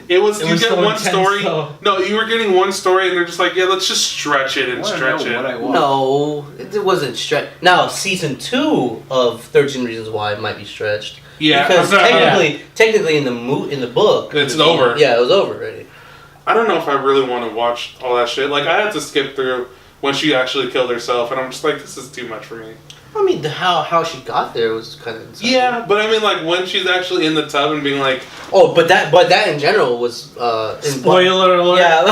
you was get so one intense, story. though. No, you were getting one story, and they're just like, yeah, let's just stretch it and I wanna stretch know it. what I watched. No, it wasn't stretched. Now, season 2 of 13 Reasons Why might be stretched. Yeah, Because I'm not- technically in the book, It's over. Yeah, it was over already. I don't know if I really want to watch all that shit. Like, I had to skip through when she actually killed herself, and I'm just like, this is too much for me. I mean, how she got there was kind of insane. Yeah, but I mean, like, when she's actually in the tub and being like, Oh, but that in general was Spoiler alert. Yeah,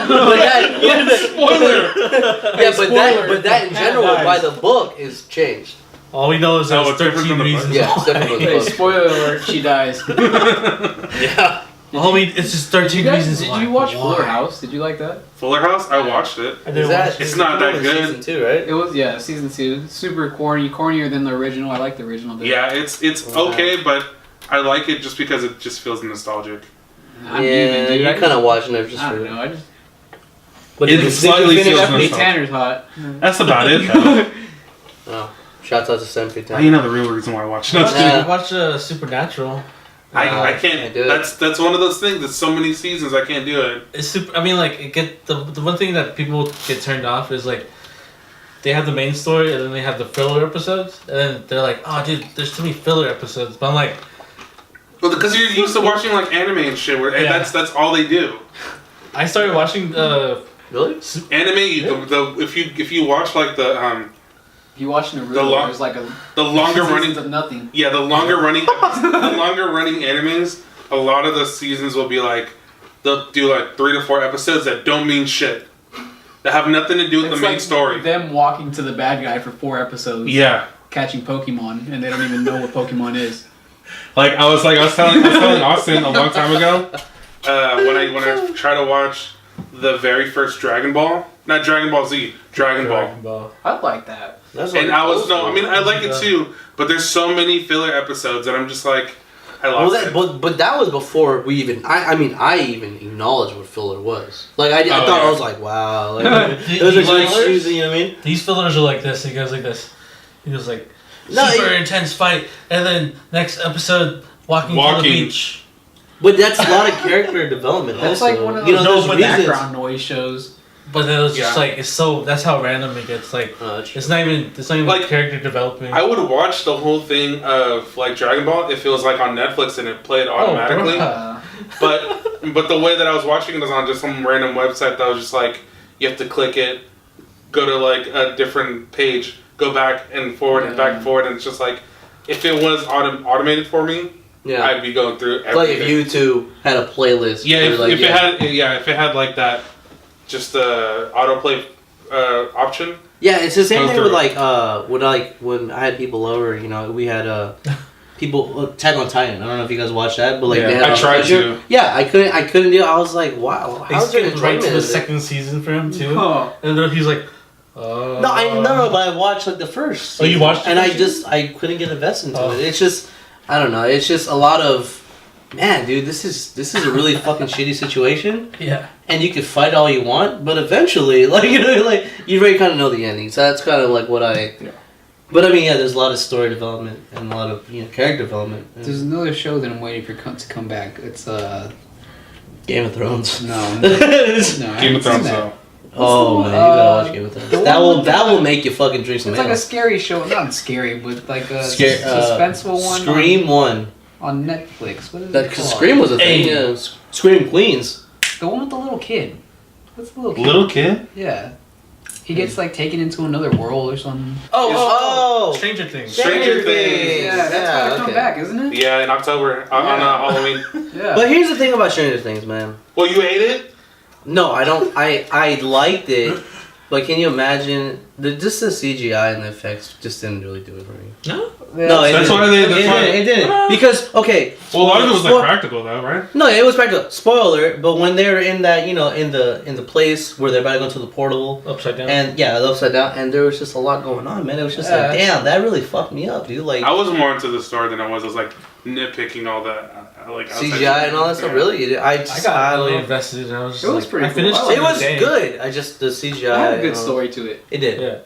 but that, spoiler! yeah, Spoiler. but that in general Guys. by the book is changed. All we know is that Oh, it's it's different 13 than the book. Reasons Yeah, it's Why. different from the Hey, book. spoiler alert, she dies. Yeah. Well, homie, it's just 13 Reasons Did Why. you watch Why? Fuller House? Did you like that? Fuller House? I watched it. I didn't Is that, watch it. It's not that only good. Season 2, right? It was, yeah, season 2. Super corny, cornier than the original. I like the original. better. Yeah, it's okay, but I like it just because it just feels nostalgic. I'm yeah, even, dude. you're kind of watching it just I for don't know. I just But It did you slightly finish feels it? Stephanie nostalgic. Tanner's hot. That's about it, though. Oh, shouts out to Stephanie Now you know the real reason why I watched it. No, just kidding. Yeah. Watch Supernatural. I Can't can't. do it. That's one of those things. There's so many seasons I can't do it. It's super. I mean, like, the one thing that people get turned off is like they have the main story and then they have the filler episodes, and then they're like, "Oh, dude, there's too many filler episodes." But I'm like, Well, because you're used to watching like anime and shit, and Yeah. that's all they do. I started watching Really? Anime, if you watch like the You watch Naruto, The long- there's like a longer seasons running of nothing. the longer running animes, a lot of the seasons will be like they'll do like 3 to 4 episodes that don't mean shit, that have nothing to do with It's the main like story. Them walking to the bad guy for 4 episodes. Yeah. Catching Pokemon, and they don't even know what Pokemon is. Like I was telling Austin a long time ago, when I try to watch the very first Dragon Ball, not Dragon Ball Z, Dragon Ball. I like that. That's And like I was old no, school. I mean I like it too, but there's so many filler episodes that I'm just like, I Well, lost it. but that was before we even. I mean, I even acknowledged what filler was. Like I thought yeah. I was like, wow. Like, those are These like fillers? excuse, you know what I mean? These fillers are like this. He goes like this. He goes like No, super intense fight, and then next episode walking to the beach. But that's a lot of character development. That's also. like one of You those know, there's reasons. background noise shows. But then it's just Yeah. like it's so. That's how random it gets. Like it's not even. It's not even Like, character development. I would watch the whole thing of like Dragon Ball if it was like on Netflix and it played automatically. bruh. but the way that I was watching it was on just some random website that was just like you have to click it, go to like a different page, go back and forward and back and forward, and it's just like if it was automated for me, Yeah. I'd be going through everything. Like if YouTube had a playlist. Yeah, where, if it had like that, just the autoplay option. Yeah, it's the same Go thing through with when I had people over, you know, we had people Attack on Titan. I don't know if you guys watched that, but like Yeah, they had I tried to. Yeah, I couldn't do it. I was like, wow, They how's there skipped right to the enjoyment? second season for him too, Oh. and then he's like, No, but I watched like the first. Oh, you season, watched the and first I couldn't get invested into Oh. it. It's just, I don't know. It's just a lot of, man, dude. This is a really fucking shitty situation, yeah. and you can fight all you want, but eventually, like you know, like you already kind of know the ending. So that's kind of like what I. Yeah. But I mean, yeah, there's a lot of story development and a lot of character development. And There's another show that I'm waiting for to come back. It's Game of Thrones. no, oh no, I Game haven't of Thrones, seen that. though. man, you gotta watch Game of Thrones. the That one will with that the- will make you fucking drink some It's like a ale. scary show, not scary, but like a Scare- suspenseful one. Scream one. on Netflix. What is That it cause called? Scream was a thing. Hey. Yeah, Scream Queens. The one with the little kid. What's the little kid? Little kid. Yeah. He gets like taken into another world or something. Oh. Stranger Things. Stranger Things. Yeah, that's gotta come back, isn't it? Yeah, in October on Halloween. Yeah. But here's the thing about Stranger Things, man. Well, you ate it. No, I don't. I liked it, but can you imagine just the CGI and the effects just didn't really do it for me. No. No, it That's didn't. why they- that's it why- didn't. It didn't. Because okay. Well, a lot of it was Spo- like practical though, right? No, it was practical. Spoiler, but when they're in that, in the place where they're about to go to the portal, Upside down. and yeah, the upside down, and there was just a lot going on, man. It was just Yeah. like, damn, that really fucked me up, dude. Like I was more into the story than I was like nitpicking all that, like outside CGI and all that stuff. Yeah. Really, I I got really don't know. invested. And I was just It was like, pretty I cool. finished I it liked It in a was day. good. I just the CGI. It had a good story to it. It did. Yeah.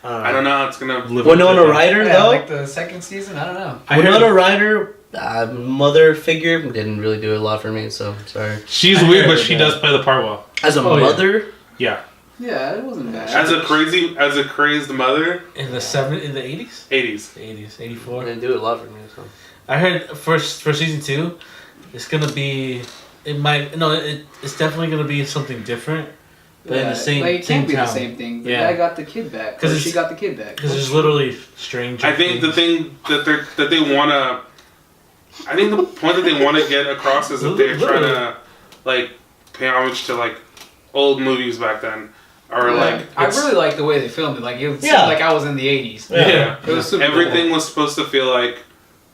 I don't know how it's gonna live. Winona up to Ryder Yeah, though. like the second season, I don't know. I heard Winona Ryder, mother figure didn't really do a lot for me. So sorry. She's I weird, heard but she that. does play the part well. As a Oh, yeah. mother, Yeah, Yeah, it wasn't bad. as a crazy mother, in the 80s, 80s. 84. didn't do a lot for me. So. I heard for season 2, it's gonna be. It's definitely gonna be something different. But in the same like, it same can't be town. the same thing. The Yeah. guy got the kid back. 'Cause Because she it's- got the kid back. Because there's literally strange. I think the thing that they wanna, I think the point that they want to get across is that they're trying to like pay homage to like old movies back then, or like I it's- really like the way they filmed it. Like it seemed Yeah. like I was in the 80s. yeah. It was super Everything was supposed to feel like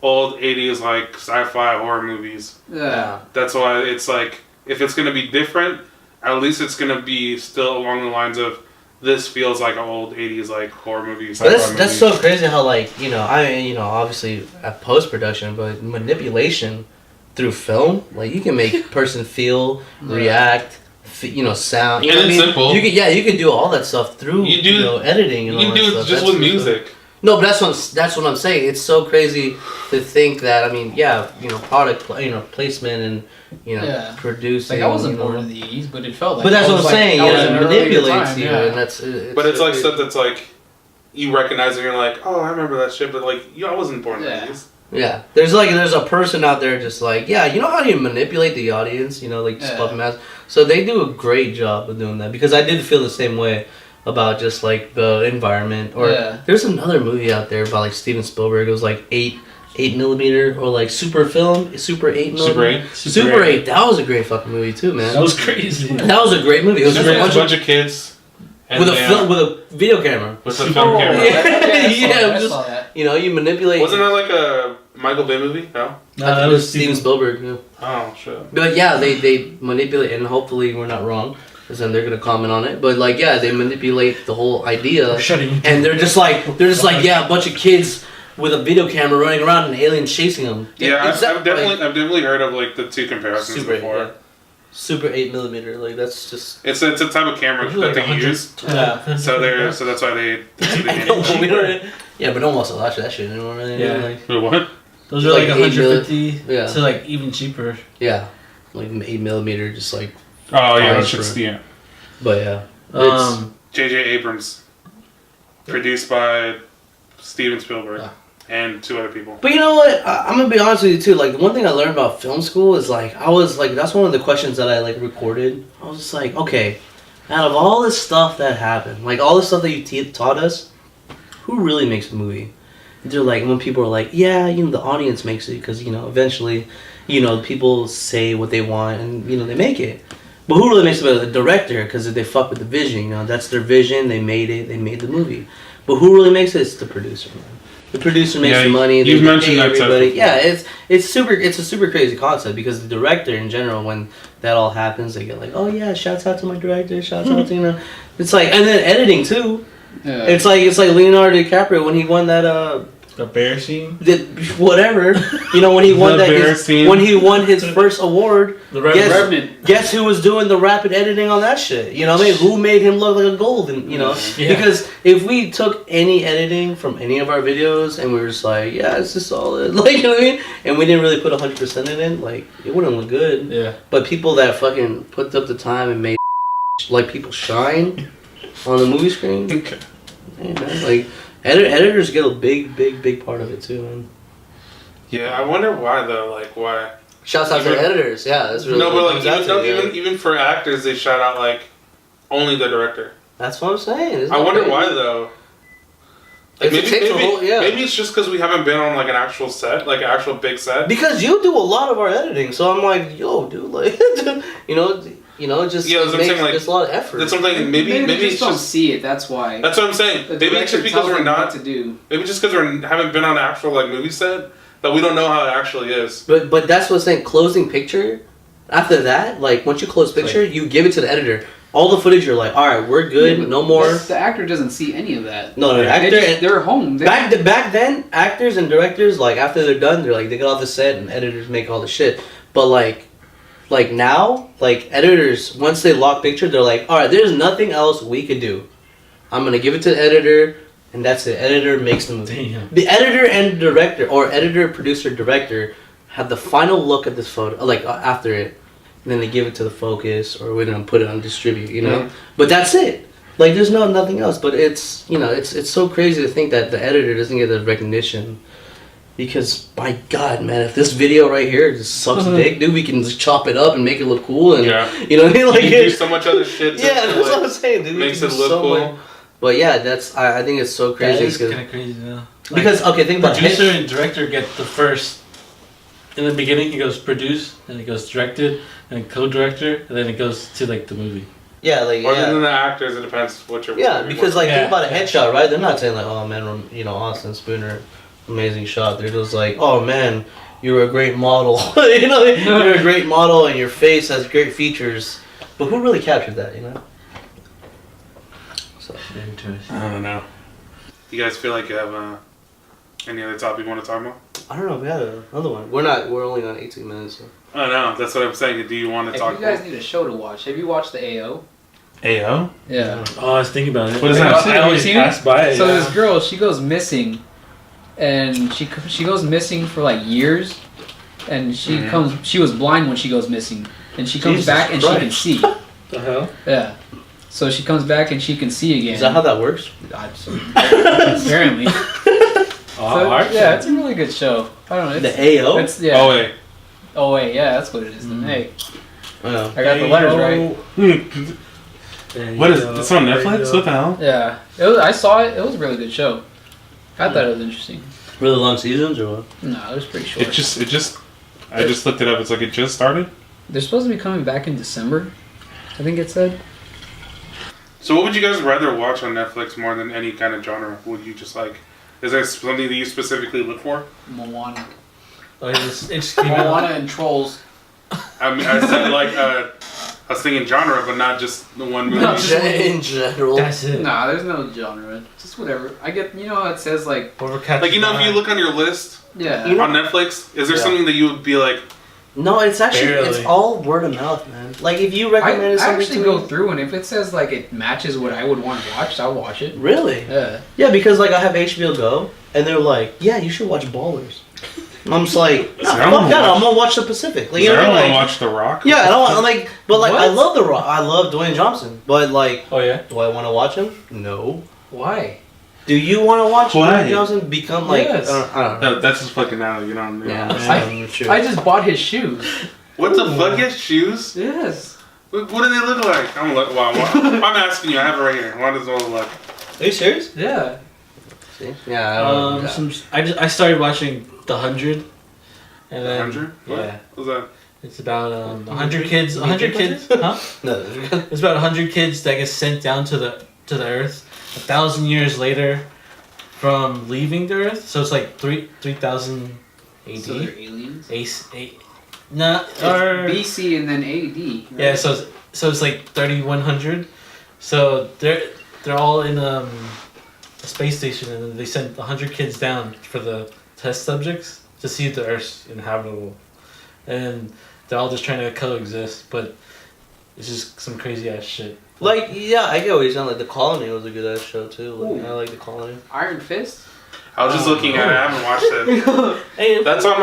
old 80s like sci-fi horror movies. cool. Yeah. That's why it's like if it's gonna be different, at least it's gonna be still along the lines of this feels like an old 80s like horror movie. But that's sci-fi that's movie. so crazy how obviously at post production, but manipulation through film, like you can make person feel, react, sound. You And know what I it's mean? simple. You can do all that stuff through You do- editing and You all can that do stuff. it just That's with what's so- music. No, but that's what I'm saying. It's so crazy to think that. I mean, product, placement and Yeah. producing. Like I wasn't you know. born in the 80s, but it felt like. But that's I what was I'm like, saying. I was Yeah, in it an earlier manipulates time, you, yeah. and that's. But it's so like crazy. stuff that's like you recognize and you're like, oh, I remember that shit. But like, I wasn't born in Yeah. the 80s. Yeah, there's a person out there just like, yeah, you know how you manipulate the audience, like just Yeah. puppet mask. So they do a great job of doing that because I did feel the same way about just like the environment. Or Yeah. there's another movie out there about like Steven Spielberg. It was like 8mm or like Super 8mm. Super 8. Super 8. That was a great fucking movie too, man. That was crazy. That was a great movie. It was just Super a 8's bunch a bunch of kids. And with a they, film with a video camera. with a film Oh, camera. Yeah. I saw Yeah, that, I just- saw that. You manipulate. Wasn't that like a Michael Bay movie? No. No, I that think it was Steven Spielberg. Yeah. Oh shit. But yeah, they manipulate, and hopefully we're not wrong, because then they're gonna comment on it. But like, yeah, they manipulate the whole idea, Shutting you and they're just like, yeah, a bunch of kids with a video camera running around and aliens chasing them. Yeah, I've Exactly, definitely like, I've definitely heard of like the two comparisons super, before. yeah. Super 8mm, like that's just. It's a type of camera It was that like they 100 use. Yeah. So that's why they I know, but we don't. Yeah, but don't watch that shit anymore, man. Yeah. Like, Wait, what? Those are Like like 150 yeah. to like even cheaper. yeah, like 8mm, just like. Oh yeah, Fine that shit's for- yeah. But yeah, J.J. Abrams, produced by Steven Spielberg and 2 other people. But you know what? I'm gonna be honest with you too. Like, the one thing I learned about film school is like, I was like, that's one of the questions that I like recorded. I was just like, okay, out of all this stuff that happened, like all the stuff that you taught us, who really makes a movie? They're like, when people are like, yeah, you know, the audience makes it because, you know, eventually, you know, people say what they want and, you know, they make it. But who really makes it? The director, because they fuck with the vision, you know, that's their vision, they made it, they made the movie. But who really makes it? It's the producer, man. The producer makes the money. You've mentioned that everybody. before. Yeah, it's a super crazy concept because the director in general, when that all happens, they get like, oh yeah, shouts out to my director, shouts out to, you know, it's like, and then editing too. Yeah. It's like Leonardo DiCaprio when he won that The bear scene. whatever, you know, when he won The that bear scene. when he won his first award. The Revenant. Guess who was doing the rapid editing on that shit? You know what I mean? Who made him look like a golden, you know? Yeah. Because if we took any editing from any of our videos and we were just like, yeah, it's just solid, like, you know what I mean? And we didn't really put 100% in it, like, it wouldn't look good. Yeah. But people that fucking put up the time and made like people shine on the movie screen, Okay. hey, man, like, editors get a big part of it too, man. Yeah, I wonder why though. Like why? Shouts out to the editors, yeah, that's really No, but what like it comes out to, yeah. even for actors, they shout out like only the director. That's what I'm saying. Isn't I that wonder crazy? why though. Like If it takes a whole- yeah. maybe it's just because we haven't been on like an actual set, like an actual big set. Because you do a lot of our editing, so I'm like, yo, dude, like, you know, just Yeah, that's what I'm makes saying, like, just a lot of effort. That's something. Maybe they it's just don't just. see it. That's why. That's what I'm saying. The Maybe it's director just because tells we're them not. what to do. Maybe just because we haven't been on an actual like movie set that we don't know how it actually is. But that's what I'm saying. Closing picture. After that, like once you close picture, you give it to the editor. All the footage, you're like, all right, we're good. Yeah, but no more. The actor doesn't see any of that. No, actor. They're home. Back then, actors and directors, like after they're done, they're like they get off the set and editors make all the shit. But like now, like editors, once they lock picture, they're like, all right, there's nothing else we could do. I'm gonna give it to the editor, and that's it. Editor makes the movie. Damn. The editor and director, or editor, producer, director, have the final look at this photo, like after it, and then they give it to the focus, or we're gonna put it on distribute, you know. But that's it. Like there's nothing else. But it's it's so crazy to think that the editor doesn't get the recognition. Because by God, man, if this video right here just sucks dick, dude, we can just chop it up and make it look cool, and you know what I mean? Like You can do so much other shit. To, yeah, that's like, what I'm saying, dude. Makes We it can do look so cool. much. But yeah, that's I think it's so That crazy. is kind of crazy now. Because okay, think about Producer it. and director get the first. In the beginning, he goes produced, and it goes directed, and co-director, and then it goes to like the movie. Yeah, like Or yeah. then the actors, it depends what you're. Yeah, because like Yeah. think about a headshot, right? They're not saying like, oh man, you know, Austin Spooner, amazing shot. They're just like, oh man, you're a great model. You know, you're a great model, and your face has great features. But who really captured that? You know. So Interesting. I don't know. You guys feel like you have any other topic you want to talk about? I don't know. We had another one. We're only on 18 minutes. So. I don't know. That's what I'm saying. Do you want to If talk you guys about need a show to watch, have you watched the AO? AO? Yeah. Oh, I was thinking about it. What is that? I always Seen it? pass by it. So yeah. this girl, she goes missing, and she goes missing for like years, and she was blind when she goes missing, and she comes Jesus back and Christ. she can see. the hell? Yeah. So she comes back and she can see again. Is that how that works? Apparently. So, Art? yeah, it's a really good show. I don't know. It's, The AO. It's, yeah. Oh wait. Oh wait, yeah, that's what it is. Then. Hey, Oh. I got the letters right. What is it? It's on Netflix? What the hell? Yeah, I saw it. It was a really good show. I thought it was interesting. Really long seasons or what? No, it was pretty short. I just looked it up. It's like it just started. They're supposed to be coming back in December. I think it said. So what would you guys rather watch on Netflix more than any kind of genre? Would you just like? Is there something that you specifically look for? Moana. Oh, it just came out. Moana and Trolls. I mean, I said like I was thinking genre, but not just the one movie. No, In general. That's it. Nah, there's no genre. Just whatever. I get. You know how it says like. Like you know, if you look on your list Yeah. You know- on Netflix, is there Yeah. something that you would be like? No, it's actually Barely. it's all word of mouth, man. Like if you I recommend something actually to go me, through and if it says like it matches what I would want to watch, I'll watch it. really? Yeah. Yeah, because like I have HBO Go, and they're like, yeah, you should watch Ballers. And I'm just like, Nah, I don't fuck wanna that. watch- I'm gonna watch the Pacific. Like, I you know, don't want to like, watch The Rock. yeah, I don't want like, but like, I What? love the Rock. I love Dwayne Johnson, but like, Oh yeah. do I want to watch him? No. Why? Do you want to watch Why? Dwayne Johnson become like? Yes. I don't know. That's his fucking alley, you know. Yeah, I- true. I just bought his shoes. What the fuck? His shoes? Yes. What do they look like? I'm asking you. I have it right here. What does it look like? Are you serious? Yeah. See? Yeah. I don't know. I started watching The 100, and then 100? What? yeah, What's that? it's about 100 kids. 100 kids, huh? No. It's about 100 kids that get sent down to the Earth 1,000 years later from leaving the Earth. So it's like 3,000 AD. So they're aliens. Nah, It's or BC and then AD. Right? yeah. So it's like 3,100. So they're all in a space station, and then they sent 100 kids down for the test subjects to see if the Earth's inhabitable, and they're all just trying to coexist, but it's just some crazy ass shit. Like, yeah, I get what you're saying. Like, The Colony was a good ass show too. Like, Ooh. I like The Colony. Iron Fist. I was just looking at it. I haven't watched it. Hey, That's on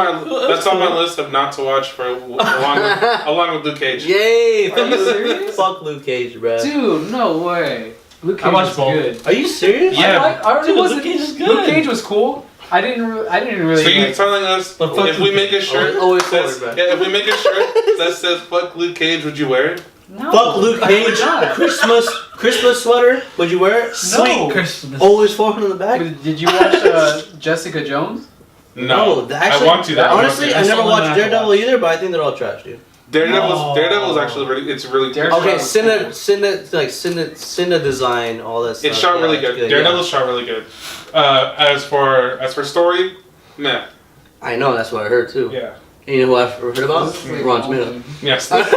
my list of not to watch for along with Luke Cage. Yay! Are you serious? Fuck Luke Cage, bro. Dude, no way. Luke Cage I watched was both. good. Are you serious? Yeah. I Dude, wasn't. Luke Cage is good. Luke Cage was cool. I didn't really. So you're like, telling us But fuck if we Luke make a Cage. shirt Always that's- forward, bro. if we make a shirt that says "fuck Luke Cage," would you wear it? no. Fuck Luke I Cage. would not. Christmas sweater. Would you wear it? Sweet Christmas. Always forward on the back. Did you watch Jessica Jones? No, actually, I want to. Honestly, I That's never the one I watched have to Daredevil watch. either, but I think they're all trash, dude. Daredevil's actually really Daredevil- Okay, was Cine design, all that stuff. It's shot really Yeah, good. it's Daredevil's shot really good. As for story, meh. I know, that's what I heard too. Yeah. And you know who I've heard about? Ron Tomato. Yes. Jesus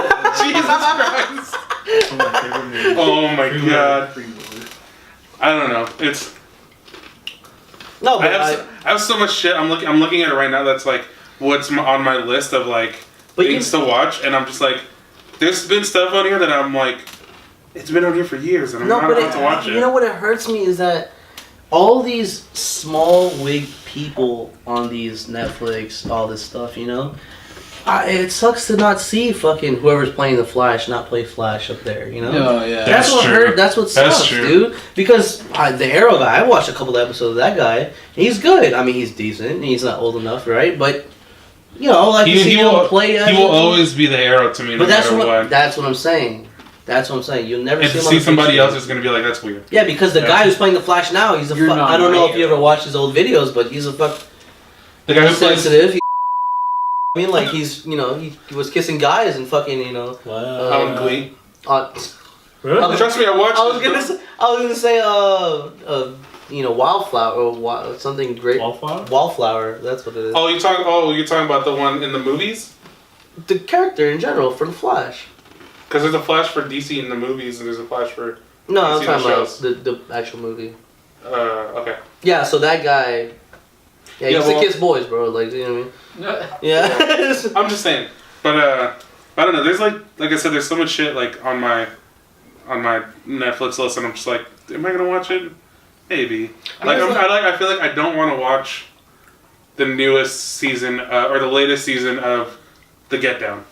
Christ. Oh my god. I don't know. It's. No, I but have so much shit. I'm looking at it right now. That's like what's on my list of like But things to watch, and I'm just like, there's been stuff on here that I'm like, it's been on here for years, and I'm not about to watch it. You know what it hurts me is that all these small wig people on these Netflix, all this stuff, you know, it sucks to not see fucking whoever's playing the Flash not play Flash up there, you know. No, yeah. That's what true. hurt. That's what That's sucks, true. dude. Because the Arrow guy, I watched a couple of episodes of that guy. He's good. I mean, he's decent. And he's not old enough, right? But you know, like to see him play. He will always be the Arrow to me, no But that's matter what. what. That's what I'm saying. That's what I'm saying. You'll never And see to him on see the somebody picture. else is gonna be like, that's weird. Yeah, because the Yeah. guy who's playing the Flash now, he's a. You're not I don't know if right. you ever watched his old videos, but he's a fuck The guy who plays. sensitive. I mean, like he's, you know, he was kissing guys and fucking, you know. Wow. On Glee. Really? Trust me, I watched. I was gonna say, you know, Wildflower or something great. Wallflower? Wallflower, that's what it is. Oh, you're talking about the one in the movies? The character in general for the Flash. Because there's a Flash for DC in the movies, and there's a Flash for. No, You I'm see talking the about shows. the actual movie. Okay. Yeah, so that guy. Yeah, he Yeah, used well- to kiss boys, bro. Like, you know what I mean? Yeah. I'm just saying, but I don't know. There's like I said, there's so much shit like on my Netflix list, and I'm just like, am I gonna watch it? Maybe. I feel like I don't want to watch the newest season or the latest season of The Get Down.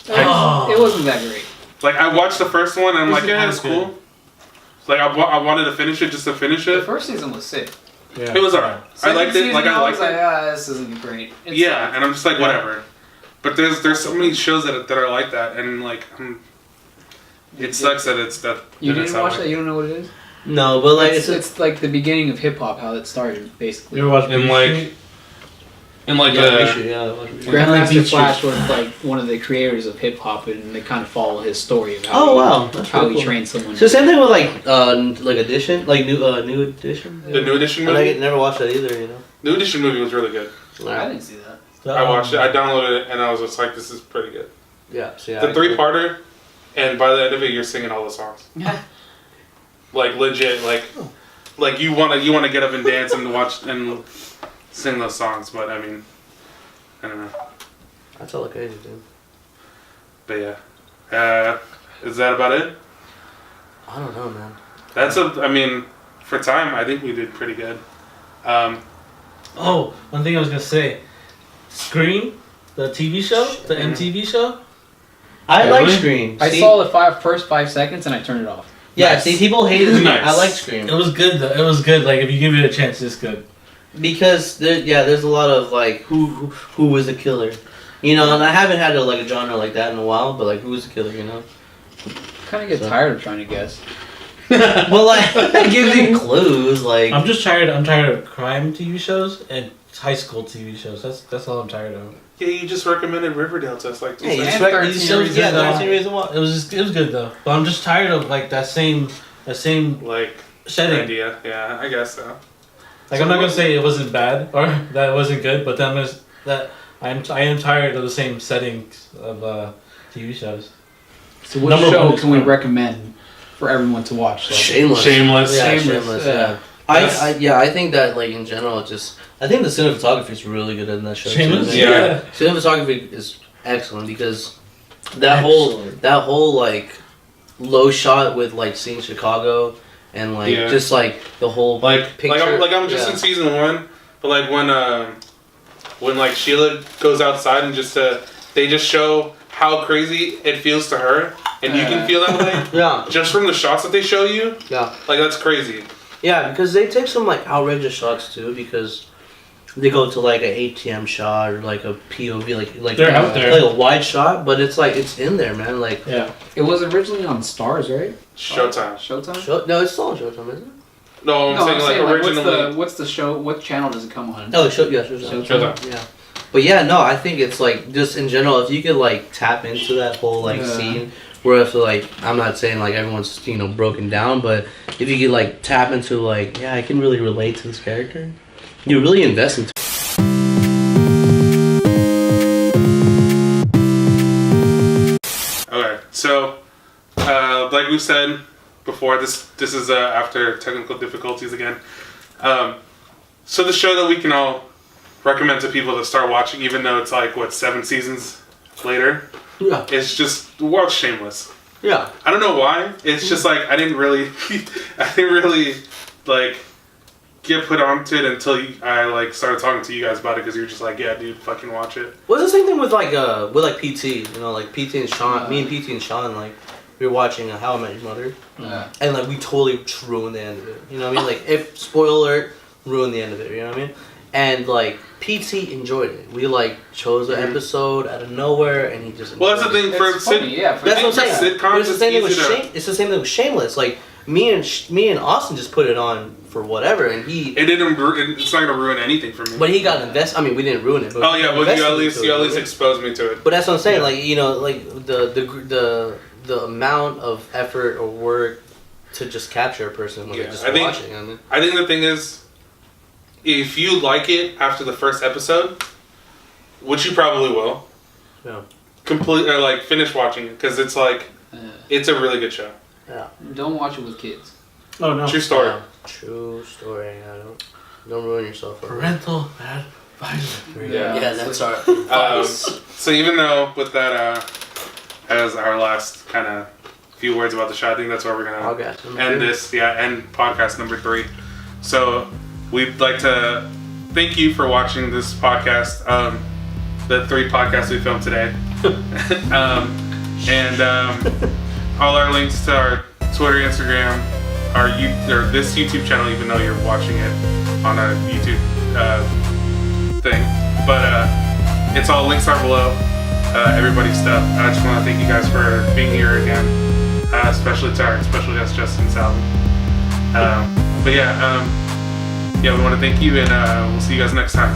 Oh. It wasn't that great. Like I watched the first one, and I'm like, Isn't yeah, that it's good? cool. Like I wanted to finish it just to finish The it. first season was sick. Yeah. It was alright. I liked it. Second Like season, I was liked it. ah, this isn't great. It's Yeah, and I'm just like Yeah. whatever. But there's so many shows that are like that, and like it sucks that it's that. You that it's didn't watch way. that? You don't know what it is? No, but like It's like the beginning of hip hop, how it started, basically. You ever watch And Beat like- Street? And like yeah, we should, yeah, I watched it. Grandmaster Beat Flash Street. was like one of the creators of hip hop, and they kind of follow his story of how Oh he, wow, that's how really he cool. trained someone. So same thing with like edition, like new edition. The New Edition I movie. never watched that either, you know. New Edition movie was really good. I didn't see that. I watched it. I downloaded it, and I was just like, this is pretty good. Yeah, so yeah. The 3-parter, and by the end of it, you're singing all the songs. Like legit, like you wanna get up and dance and watch and sing those songs. But I mean, I don't know. That's all crazy, dude. But yeah, is that about it? I don't know, man. I mean, for time, I think we did pretty good. Oh, one thing I was gonna say. Scream, the TV show, the MTV show. I like Really? Scream. I See? saw the first 5 seconds and I turned it off. Yeah, Nice. see, people hate it. Nice. I like Scream It was good though. It was good. Like if you give it a chance, it's good. because there's a lot of like who was the killer, you know, and I haven't had a genre like that in a while. But like, who was the killer, you know? Kind of get So- tired of trying to guess. Well, like it gives you clues, like I'm just tired. I'm tired of crime TV shows and high school TV shows. That's all I'm tired of. Yeah, you just recommended Riverdale to us like 2 Hey, you seconds. And expect 13 these shows, Reasons yeah, Why. 13 Reasons Why. It was good though. But I'm just tired of like that same Like setting. idea. Yeah, I guess so. Like So I'm not gonna what- say it wasn't bad or that it wasn't good, but then there's that I am tired of the same settings of TV shows. So what Number show one is can we Crime. recommend for everyone to watch? Like, Shameless. Shameless. Yeah, Shameless, Shameless. yeah. Yeah. I think that like in general, I think the cinematography is really good in that show. Shameless. Too. Yeah. Cinematography is excellent because that whole like low shot with like seeing Chicago and like Yeah. just like the whole picture. I'm just yeah. in season 1, but like when like Sheila goes outside and just they just show how crazy it feels to her, and you can feel that way Yeah, just from the shots that they show you. yeah, Like that's crazy. yeah. Because they take some like outrageous shots too. Because they go to like an ATM shot or like a POV, like They're out there. like a wide shot, but it's like it's in there, man. Like Yeah. it was originally on Stars, right? Showtime. Showtime. no, it's still on Showtime, isn't it? No, I'm saying like originally. what's the show? What channel does it come on? Oh, Showtime. Showtime. Yeah. But yeah, no, I think it's like just in general, if you could like tap into that whole like Yeah. scene, where if like I'm not saying like everyone's broken down, but if you could like tap into like I can really relate to this character, you really invest into. Okay, so like we said before, this is after technical difficulties again. So the show that we can all recommend to people to start watching, even though it's like 7 seasons later, Yeah. is just watch Shameless. Yeah. I don't know why. It's just like I didn't really like get put onto it until I like started talking to you guys about it because you were just like, yeah, dude, fucking watch it. Well, it's the same thing with like PT. You know, like PT and Sean. Me and PT and Sean, like we were watching How I Met Your Mother, and like we totally ruined the end of it. You know what I mean? Like if spoiler alert, ruined the end of it. You know what I mean? And like PT enjoyed it. We like chose an episode out of nowhere, and he just. Well, that's the thing for It's funny, yeah. For That's what I'm for saying. sitcoms, But it's the same thing with easy to- it's the same thing with Shameless. Like me and Austin just put it on for whatever, and It didn't. It's not gonna ruin anything for me. but he got invested. I mean, we didn't ruin it. But Oh we yeah, got well you invested at least into it, right? exposed me to it. But that's what I'm saying. Yeah. Like like the amount of effort or work to just capture a person when Yeah, they're just I think- watching. I mean, I think the thing is, if you like it after the first episode, which you probably will, Yeah. finish watching it because it's like it's a really good show. Don't watch it with kids. Oh no. True story. yeah, true story. I don't ruin yourself. over it. Parental advisory. Yeah, that's our. So even though with that as our last kind of few words about the show, I think that's where we're gonna Okay. end this. Yeah, end podcast number 3. So we'd like to thank you for watching this podcast. The 3 podcasts we filmed today, and all our links to our Twitter, Instagram, or this YouTube channel, even though you're watching it on a YouTube thing. But it's all links are below. Everybody's stuff. I just want to thank you guys for being here again, especially to our special guest Justin Salvin. But yeah, we want to thank you, and we'll see you guys next time.